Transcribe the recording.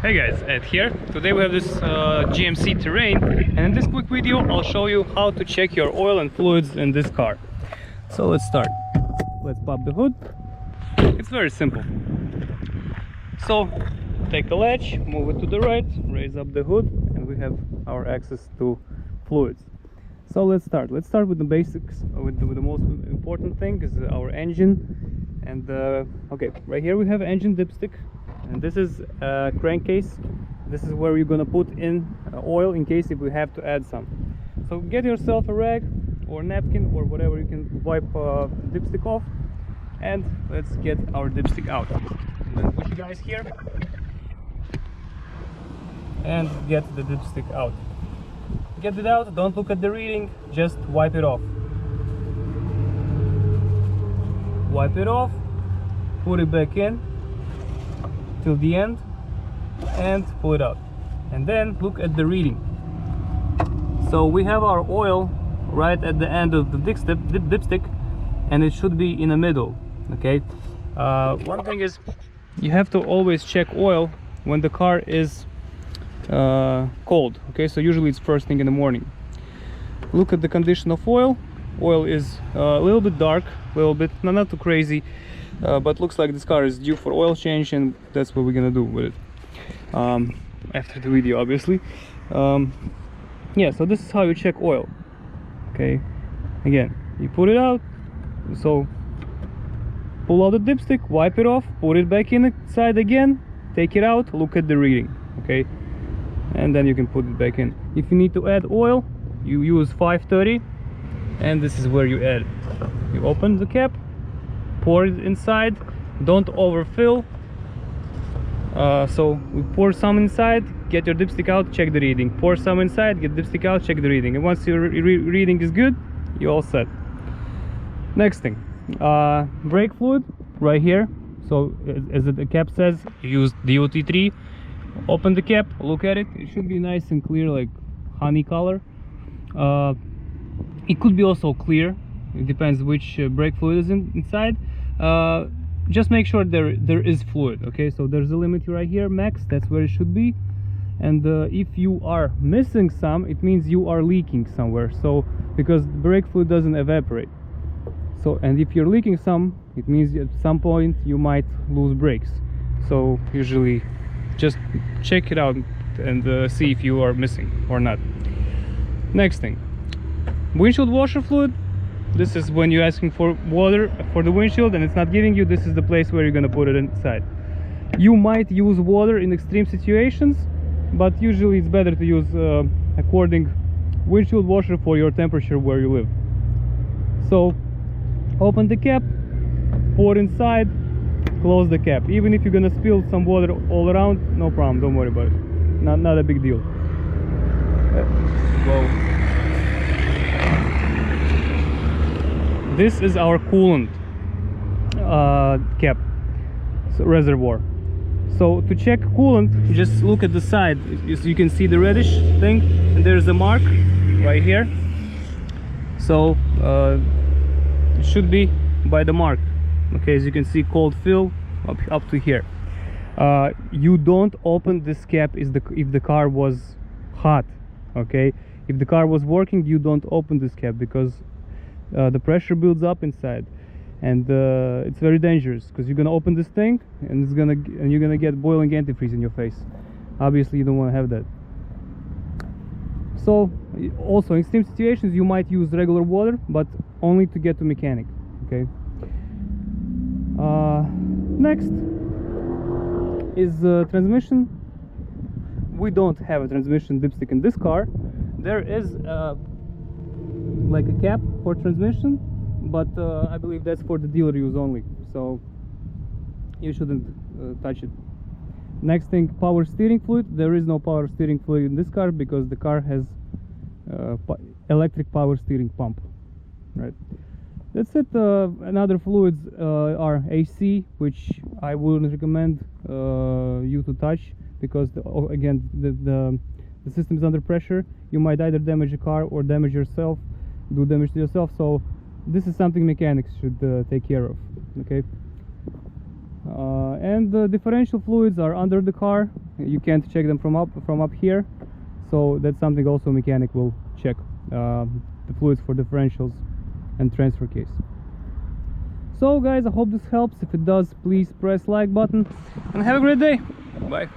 Hey guys, Ed here. Today we have this GMC Terrain, and in this quick video I'll show you how to check your oil and fluids in this car. So let's start. Let's pop the hood. It's very simple. So take the latch, move it to the right, raise up the hood, and we have our access to fluids. So let's start. Let's start with the basics, with the most important thing is our engine. And okay, right here we have engine dipstick. And this is a crankcase. This is where you're gonna put in oil in case if we have to add some. So get yourself a rag or napkin or whatever you can wipe dipstick off, and let's get our dipstick out. And then push you guys here and get the dipstick out. Get it out, don't look at the reading, just wipe it off. Wipe it off, put it back in till the end and pull it out, and then look at the reading. So we have our oil right at the end of the dipstick, and it should be in the middle. Okay, one thing is you have to always check oil when the car is cold. Okay, so usually it's first thing in the morning. Look at the condition of oil. Oil is a little bit dark, a little bit, not too crazy, but looks like this car is due for oil change, and that's what we're gonna do with it after the video, obviously. Yeah, so this is how you check oil. Okay, again, you put it out, so pull out the dipstick, wipe it off, put it back inside again, take it out, look at the reading. Okay, and then you can put it back in. If you need to add oil, you use 530, and this is where you add. You open the cap, pour it inside, don't overfill. So we pour some inside, get your dipstick out, check the reading. Pour some inside, get dipstick out, check the reading. And once your reading is good, you're all set. Next thing, brake fluid right here. So as the cap says, you use DOT3. Open the cap, look at it. It should be nice and clear, like honey color. It could be also clear. It depends which brake fluid is inside. Just make sure there is fluid. Okay, so there's a limit right here, max, that's where it should be. And if you are missing some, it means you are leaking somewhere. So because brake fluid doesn't evaporate, so, and if you're leaking some, it means at some point you might lose brakes. So usually just check it out and see if you are missing or not. Next thing, windshield washer fluid. This is when you're asking for water for the windshield and it's not giving you, this is the place where you're gonna put it inside. You might use water in extreme situations, but usually it's better to use according windshield washer for your temperature where you live. So open the cap, pour inside, close the cap. Even if you're gonna spill some water all around, no problem, don't worry about it. Not a big deal. This is our coolant cap, so reservoir. So to check coolant, just look at the side. You can see the reddish thing, and there's a mark right here. So it should be by the mark. Okay, as you can see, cold fill up to here. You don't open this cap if the car was hot. Okay, if the car was working, you don't open this cap because the pressure builds up inside, and it's very dangerous because you're gonna open this thing and you're gonna get boiling antifreeze in your face. Obviously you don't want to have that. So also in extreme situations you might use regular water, but only to get to mechanic. Okay, next is transmission. We don't have a transmission dipstick in this car. There is like a cap for transmission, but I believe that's for the dealer use only, so you shouldn't touch it. Next thing, power steering fluid. There is no power steering fluid in this car because the car has electric power steering pump, right? That's it. Another fluids are AC, which I wouldn't recommend you to touch because again the system is under pressure. You might either damage the car or damage yourself, do damage to yourself. So this is something mechanics should take care of. Okay, and the differential fluids are under the car. you can't check them from up here, so that's something also mechanic will check, the fluids for differentials and transfer case. So guys, I hope this helps. If it does, please press like button and have a great day. Bye.